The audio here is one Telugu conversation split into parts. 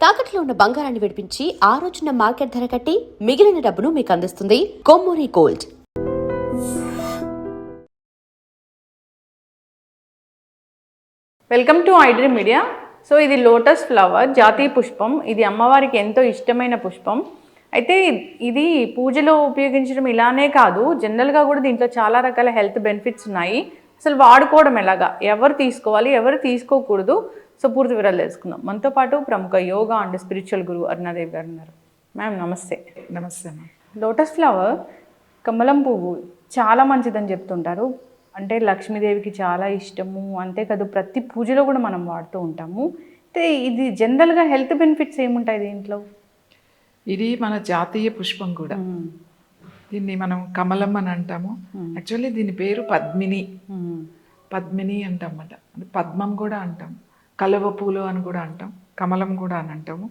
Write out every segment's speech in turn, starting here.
తాకట్లో ఉన్న బంగారాన్ని విడిపించి ఆ రోజున మార్కెట్ ధర కట్టి మిగిలిన డబ్బును మీకు అందిస్తుంది Kommuri gold. Welcome to iDream media. So ఇది లోటస్ ఫ్లవర్, జాతీయ పుష్పం. ఇది అమ్మవారికి ఎంతో ఇష్టమైన పుష్పం. అయితే ఇది పూజలో ఉపయోగించడం ఇలానే కాదు, జనరల్గా కూడా దీంట్లో చాలా రకాల హెల్త్ బెనిఫిట్స్ ఉన్నాయి. అసలు వాడుకోవడం ఎలాగా, ఎవరు తీసుకోవాలి, ఎవరు తీసుకోకూడదు, సో పూర్తి వివరాలు తెలుసుకుందాం. మనతో పాటు ప్రముఖ యోగా అండ్ స్పిరిచువల్ గురువు అరుణాదేవి గారు ఉన్నారు. మ్యామ్ నమస్తే. నమస్తే మ్యామ్. లోటస్ ఫ్లవర్, కమలం పువ్వు చాలా మంచిదని చెప్తుంటారు. అంటే లక్ష్మీదేవికి చాలా ఇష్టము, అంతేకాదు ప్రతి పూజలో కూడా మనం వాడుతూ ఉంటాము. అయితే ఇది జనరల్గా హెల్త్ బెనిఫిట్స్ ఏముంటాయి దీంట్లో? ఇది మన జాతీయ పుష్పం కూడా. దీన్ని మనం కమలం అని అంటాము. యాక్చువల్లీ దీని పేరు పద్మిని. పద్మిని అంటామన్నమాట. అంటే పద్మం కూడా అంటాం, కలువ పూలు అని కూడా అంటాం, కమలం కూడా అని అంటాము.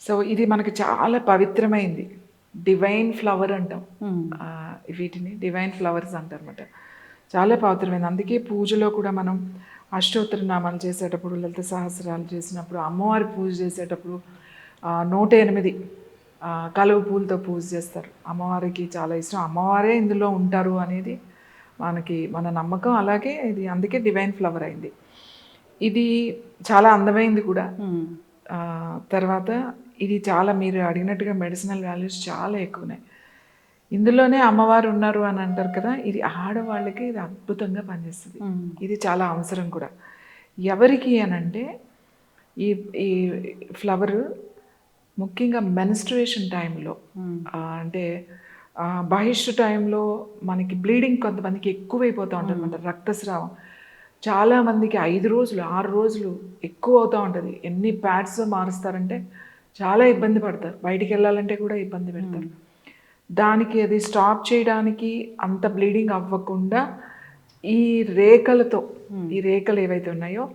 సో ఇది మనకి చాలా పవిత్రమైంది, డివైన్ ఫ్లవర్ అంటాం. వీటిని డివైన్ ఫ్లవర్స్ అంటారు అన్నమాట. చాలా పవిత్రమైంది. అందుకే పూజలో కూడా మనం అష్టోత్తర నామాలు చేసేటప్పుడు, లలిత సహస్రాలు చేసినప్పుడు, అమ్మవారి పూజ చేసేటప్పుడు 108 కలువ పూలతో పూజ చేస్తారు. అమ్మవారికి చాలా ఇష్టం, అమ్మవారే ఇందులో ఉంటారు అనేది మన నమ్మకం. అలాగే ఇది అందుకే డివైన్ ఫ్లవర్ అయింది. ఇది చాలా అందమైంది కూడా. తర్వాత ఇది చాలా, మీరు అడిగినట్టుగా మెడిసినల్ వాల్యూస్ చాలా ఎక్కువనే. ఇందులోనే అమ్మవారు ఉన్నారు అని అంటారు కదా, ఇది ఆడవాళ్ళకి ఇది అద్భుతంగా పనిచేస్తుంది. ఇది చాలా అవసరం కూడా. ఎవరికి అనంటే ఈ ఈ ఫ్లవర్ ముఖ్యంగా మెన్స్ట్రుయేషన్ టైంలో, అంటే బహిష్టు టైంలో మనకి బ్లీడింగ్ కొంతమందికి ఎక్కువైపోతూ ఉంటుంది అన్నమాట. రక్తస్రావం చాలామందికి 5 రోజులు 6 రోజులు ఎక్కువ అవుతూ ఉంటుంది. ఎన్ని ప్యాడ్స్ మారుస్తారంటే చాలా ఇబ్బంది పడతారు, బయటికి వెళ్ళాలంటే కూడా ఇబ్బంది పెడతారు. దానికి అది స్టాప్ చేయడానికి, అంత బ్లీడింగ్ అవ్వకుండా ఈ రేఖలతో, ఈ రేఖలు ఏవైతే ఉన్నాయో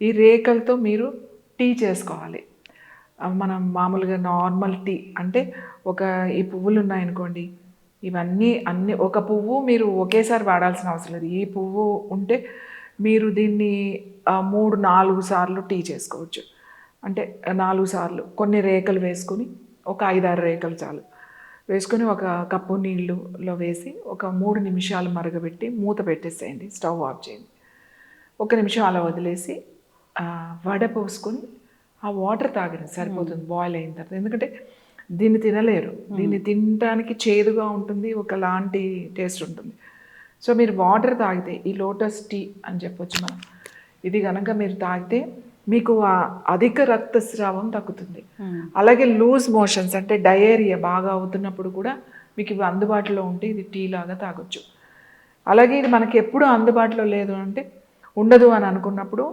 ఈ రేఖలతో మీరు టీ చేసుకోవాలి. మనం మామూలుగా నార్మల్ టీ అంటే ఈ పువ్వులు ఉన్నాయనుకోండి, ఇవన్నీ అన్నీ ఒక పువ్వు మీరు ఒకేసారి వాడాల్సిన అవసరం లేదు. ఈ పువ్వు ఉంటే మీరు దీన్ని 3-4 సార్లు టీ చేసుకోవచ్చు. అంటే 4 సార్లు కొన్ని రేఖలు వేసుకొని, ఒక 5-6 రేఖలు చాలు వేసుకొని, ఒక కప్పు నీళ్ళలో వేసి ఒక 3 నిమిషాలు మరగబెట్టి మూత పెట్టేసేయండి, స్టవ్ ఆఫ్ చేయండి. 1 నిమిషం అలా వదిలేసి వడపోసుకొని ఆ వాటర్ తాగండి, సరిపోతుంది బాయిల్ అయిన తర్వాత. ఎందుకంటే దీన్ని తినలేరు, దీన్ని తినడానికి చేదుగా ఉంటుంది, ఒకలాంటి టేస్ట్ ఉంటుంది. సో మీరు వాటర్ తాగితే, ఈ లోటస్ టీ అని చెప్పొచ్చు మనం, ఇది కనుక మీరు తాగితే మీకు అధిక రక్తస్రావం తగ్గుతుంది. అలాగే లూజ్ మోషన్స్ అంటే డయేరియా బాగా అవుతున్నప్పుడు కూడా మీకు ఇవి అందుబాటులో ఉంటే ఇది టీ లాగా తాగొచ్చు. అలాగే ఇది మనకి ఎప్పుడు అందుబాటులో లేదు అంటే, ఉండదు అని అనుకున్నప్పుడు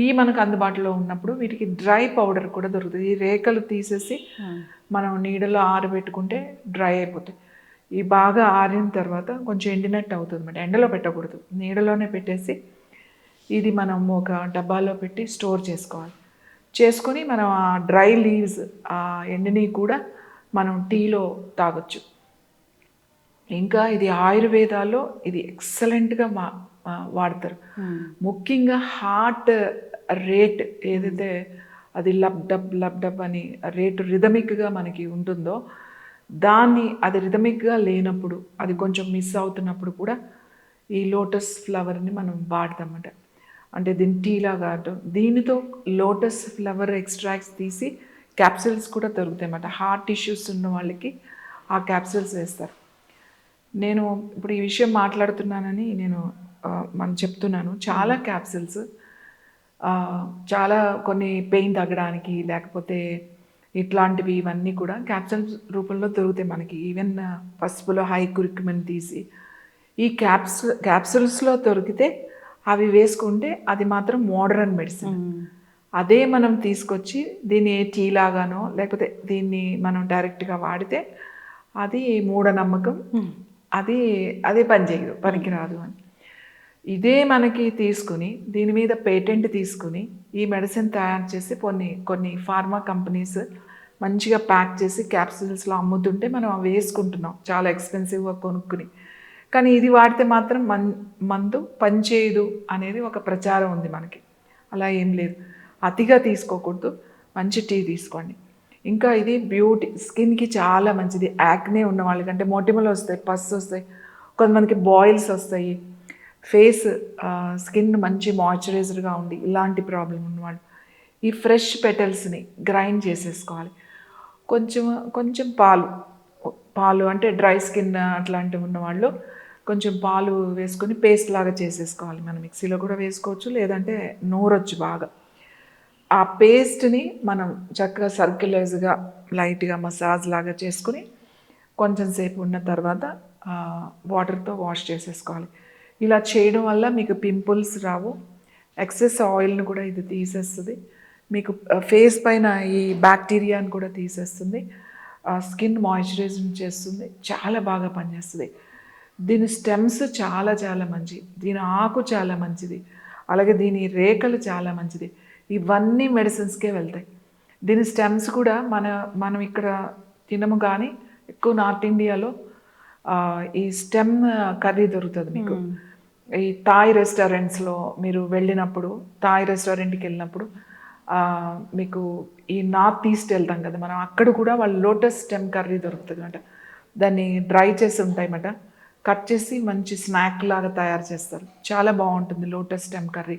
ఈ మనకు అందుబాటులో ఉన్నప్పుడు వీటికి డ్రై పౌడర్ కూడా దొరుకుతుంది. ఈ రేఖలు తీసేసి మనం నీడలో ఆరబెట్టుకుంటే డ్రై అయిపోతాయి. ఈ బాగా ఆరిన తర్వాత కొంచెం ఎండినట్టు అవుతుంది అన్నమాట. ఎండలో పెట్టకూడదు, నీడలోనే పెట్టేసి ఇది మనం ఒక డబ్బాలో పెట్టి స్టోర్ చేసుకోవాలి. చేసుకొని మనం ఆ డ్రై లీవ్స్, ఆ ఎండిని కూడా మనం టీలో తాగొచ్చు. ఇంకా ఇది ఆయుర్వేదాల్లో ఇది ఎక్సలెంట్గా వాడతారు. ముఖ్యంగా హార్ట్ రేట్ ఏదైతే అది లబ్ డబ్ అని రేటు రిథమిక్గా మనకి ఉంటుందో, అది రిథమిక్గా లేనప్పుడు, అది కొంచెం మిస్ అవుతున్నప్పుడు కూడా ఈ లోటస్ ఫ్లవర్ని మనం వాడతామన్నమాట. అంటే దీన్ని టీలాగా దీనితో లోటస్ ఫ్లవర్ ఎక్స్ట్రాక్ట్స్ తీసి క్యాప్సిల్స్ కూడా దొరుకుతాయి అన్నమాట. హార్ట్ ఇష్యూస్ ఉన్న వాళ్ళకి ఆ క్యాప్సిల్స్ వేస్తారు. నేను ఇప్పుడు ఈ విషయం మాట్లాడుతున్నానని మనం చెప్తున్నాను. చాలా క్యాప్సిల్స్, చాలా కొన్ని పెయిన్ తగ్గడానికి లేకపోతే ఇట్లాంటివి, ఇవన్నీ కూడా క్యాప్సిల్స్ రూపంలో దొరుకుతాయి మనకి. ఈవెన్ పసుపులో హై కురికుమిన్ తీసి ఈ క్యాప్సిల్స్లో దొరికితే అవి వేసుకుంటే అది మాత్రం మోడర్న్ మెడిసిన్. అదే మనం తీసుకొచ్చి దీన్ని టీ లాగానో లేకపోతే దీన్ని మనం డైరెక్ట్గా వాడితే అది మూఢనమ్మకం, అది పనిచేయదు, పనికిరాదు అని. ఇదే మనకి తీసుకుని దీని మీద పేటెంట్ తీసుకుని ఈ మెడిసిన్ తయారు చేసి కొన్ని ఫార్మా కంపెనీస్ మంచిగా ప్యాక్ చేసి క్యాప్సూల్స్లో అమ్ముతుంటే మనం అవి వేసుకుంటున్నాం చాలా ఎక్స్పెన్సివ్గా కొనుక్కుని. కానీ ఇది వాడితే మాత్రం మందు పనిచేయదు అనేది ఒక ప్రచారం ఉంది మనకి. అలా ఏం లేదు. అతిగా తీసుకోకూడదు, మంచి టీ తీసుకోండి. ఇంకా ఇది బ్యూటీ స్కిన్కి చాలా మంచిది. యాక్నే ఉన్న వాళ్ళకంటే మొటిమలు వస్తాయి, పస్ వస్తాయి, కొంతమందికి బాయిల్స్ వస్తాయి, ఫేస్ స్కిన్ మంచి మాయిశ్చరైజర్గా ఉండి ఇలాంటి ప్రాబ్లం ఉన్నవాళ్ళు ఈ ఫ్రెష్ పెటల్స్ని గ్రైండ్ చేసేసుకోవాలి. కొంచెం పాలు అంటే డ్రై స్కిన్ అట్లాంటివి ఉన్నవాళ్ళు కొంచెం పాలు వేసుకొని పేస్ట్ లాగా చేసేసుకోవాలి. మనం మిక్సీలో కూడా వేసుకోవచ్చు, లేదంటే నూరొచ్చు బాగా. ఆ పేస్ట్ని మనం చక్కగా సర్క్యులైజ్గా లైట్గా మసాజ్ లాగా చేసుకుని కొంచెం సేపు ఉన్న తర్వాత వాటర్తో వాష్ చేసేసుకోవాలి. ఇలా చేయడం వల్ల మీకు పింపుల్స్ రావు, ఎక్సెస్ ఆయిల్ని కూడా ఇది తీసేస్తుంది, మీకు ఫేస్ పైన ఈ బ్యాక్టీరియాని కూడా తీసేస్తుంది, స్కిన్ మాయిశ్చరైజింగ్ చేస్తుంది, చాలా బాగా పనిచేస్తుంది. దీని స్టెమ్స్ చాలా చాలా మంచి, దీని ఆకు చాలా మంచిది, అలాగే దీని రేఖలు చాలా మంచిది. ఇవన్నీ మెడిసిన్స్కే వెళ్తాయి. దీని స్టెమ్స్ కూడా మనం ఇక్కడ తినము, కానీ ఎక్కువ నార్త్ ఇండియాలో ఈ స్టెమ్ కర్రీ దొరుకుతుంది మీకు. ఈ థాయ్ రెస్టారెంట్స్లో మీరు వెళ్ళినప్పుడు, థాయ్ రెస్టారెంట్కి వెళ్ళినప్పుడు మీకు ఈ నార్త్ ఈస్ట్ వెళ్తాం కదా మనం, అక్కడ కూడా వాళ్ళు లోటస్ స్టెమ్ కర్రీ దొరుకుతుంది అన్నమాట. దాన్ని డ్రై చేసి ఉంటాయన్నమాట, కట్ చేసి మంచి స్నాక్ లాగా తయారు చేస్తారు, చాలా బాగుంటుంది లోటస్ స్టెమ్ కర్రీ.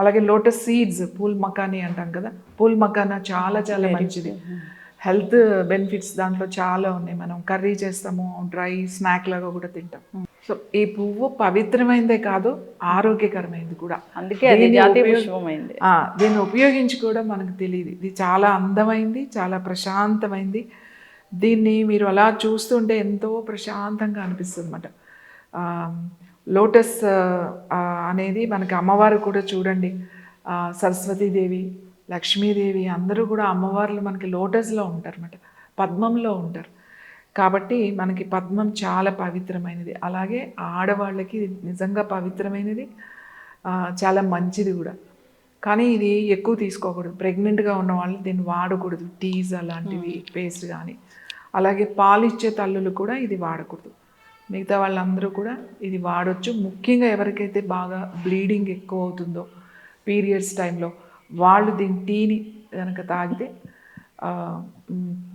అలాగే లోటస్ సీడ్స్, పూల్ మకానీ అంటాం కదా, పూల్ మకానా చాలా చాలా మంచిది, హెల్త్ బెనిఫిట్స్ దాంట్లో చాలా ఉన్నాయి. మనం కర్రీ చేస్తాము, డ్రై స్నాక్ లాగా కూడా తింటాం. సో ఈ పువ్వు పవిత్రమైనదే కాదు, ఆరోగ్యకరమైనది కూడా, అందుకే అది జాతీయ పుష్పమైంది. దీన్ని ఉపయోగించుకోవడం మనకు తెలియదు. ఇది చాలా అందమైంది, చాలా ప్రశాంతమైంది. దీన్ని మీరు అలా చూస్తుంటే ఎంతో ప్రశాంతంగా అనిపిస్తుంది అన్నమాట. లోటస్ అనేది మనకి అమ్మవారు కూడా చూడండి, సరస్వతీదేవి, లక్ష్మీదేవి అందరూ కూడా అమ్మవార్లు మనకి లోటస్లో ఉంటారు అన్నమాట, పద్మంలో ఉంటారు. కాబట్టి మనకి పద్మం చాలా పవిత్రమైనది, అలాగే ఆడవాళ్ళకి నిజంగా పవిత్రమైనది, చాలా మంచిది కూడా. కానీ ఇది ఎక్కువ తీసుకోకూడదు, ప్రెగ్నెంట్గా ఉన్న వాళ్ళు దీన్ని వాడకూడదు, టీస్ అలాంటివి పేస్ట్ కానీ. అలాగే పాలిచ్చే తల్లులు కూడా ఇది వాడకూడదు, మిగతా వాళ్ళందరూ కూడా ఇది వాడచ్చు. ముఖ్యంగా ఎవరికైతే బాగా బ్లీడింగ్ ఎక్కువ అవుతుందో పీరియడ్స్ టైంలో వాళ్ళు దీని టీని కనుక తాగితే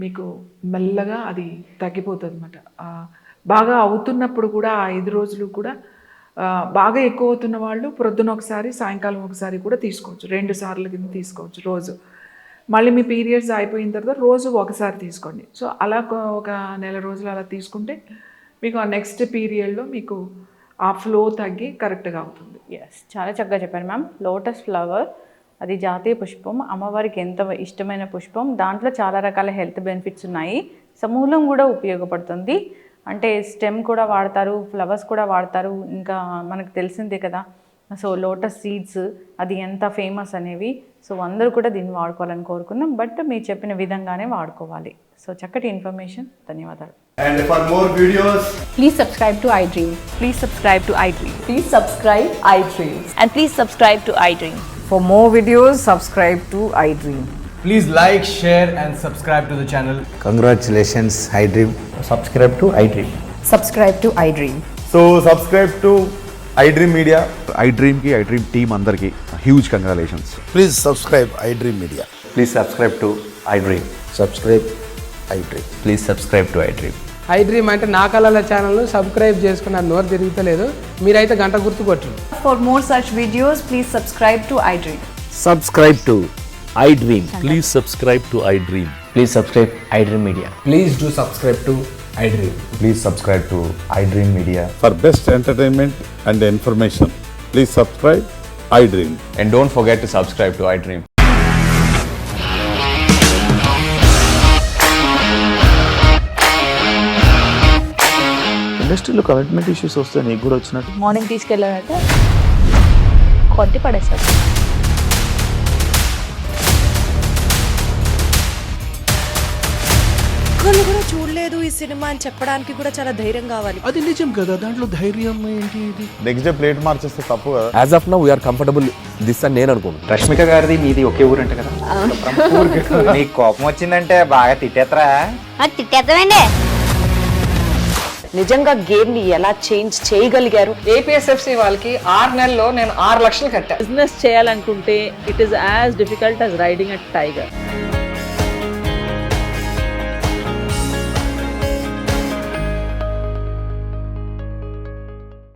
మీకు మెల్లగా అది తగ్గిపోతుంది అన్నమాట. బాగా అవుతున్నప్పుడు కూడా 5 రోజులు కూడా బాగా ఎక్కువ అవుతున్న వాళ్ళు ప్రొద్దున ఒకసారి, సాయంకాలం ఒకసారి కూడా తీసుకోవచ్చు, 2 సార్లు కింద తీసుకోవచ్చు రోజు. మళ్ళీ మీ పీరియడ్స్ అయిపోయిన తర్వాత రోజు ఒకసారి తీసుకోండి. సో అలా ఒక నెల రోజులు అలా తీసుకుంటే మీకు ఆ నెక్స్ట్ పీరియడ్లో మీకు ఆ ఫ్లో తగ్గి కరెక్ట్గా అవుతుంది. ఎస్, చాలా చక్కగా చెప్పారు మ్యామ్. లోటస్ ఫ్లవర్ అది జాతీయ పుష్పం, అమ్మవారికి ఎంత ఇష్టమైన పుష్పం, దాంట్లో చాలా రకాల హెల్త్ బెనిఫిట్స్ ఉన్నాయి, సమూలం కూడా ఉపయోగపడుతుంది. అంటే స్టెమ్ కూడా వాడతారు, ఫ్లవర్స్ కూడా వాడతారు, ఇంకా మనకు తెలిసిందే కదా. సో లోటస్ సీడ్స్ అది ఎంత ఫేమస్ అనేవి. సో అందరూ కూడా దీన్ని వాడుకోవాలని కోరుకున్నాం, బట్ మీరు చెప్పిన విధంగానే వాడుకోవాలి. సో చక్కటి ఇన్ఫర్మేషన్, ధన్యవాదాలు. And for more videos, Please subscribe to iDream. Please subscribe to iDream. Please subscribe iDream. And please subscribe to iDream. For more videos, subscribe to iDream. please like, share and subscribe to the channel. Congratulations, iDream. Subscribe to iDream. Subscribe to iDream. So subscribe to iDream Media. iDream ki iDream team andarki huge congratulations. Please subscribe iDream Media. Please subscribe to iDream. Subscribe iDream. Please subscribe to iDream. iDream అంటే నా కళల ఛానల్ను సబ్స్క్రైబ్ చేసుకున్న నోరు తిరుగుతలేదు, మీరైతే గంట గుర్తు కొట్టండి. For more such videos, please subscribe to iDream. Subscribe to iDream. Please subscribe to iDream. Please subscribe iDream Media. Please do subscribe to iDream. Please subscribe to iDream Media. For best entertainment and information, please subscribe iDream. And don't forget to subscribe to iDream. ఇండస్ట్రీలో కమిట్మెంట్ ఇష్యూస్ వస్తే నీకు కూడా వచ్చినట్టు మార్నింగ్ తీసుకెళ్ళాలంటే కొట్టి పడేస్తారు. ఒక్కళ్ళు కూడా చూడలేదు ఈ సినిమా అని చెప్పడానికి కూడా చాలా ధైర్యం కావాలి. అది నిజం కదా, దాంట్లో ధైర్యం ఏంటి? ఇది నెక్స్ట్ డే ప్లేట్ మార్చేస్తే తప్పు కదా. As of now, we are comfortable this అని నేను అనుకుంటున్నాను. రష్మిక గారిది మీది ఒకే ఊరంట కదా. నీకు కోపం వచ్చిందంటే బాగా తిట్టేత్తరా? తిట్టేద్దామండి. నిజంగా గేమ్ ని ఎలా చేంజ్ చేయగలిగారు? ఏపీఎస్ఎఫ్సి వాళ్ళకి 6 నెలల్లో నేను 6 లక్షలు కట్టా. బిజినెస్ చేయాలనుకుంటే it is as difficult as riding a tiger.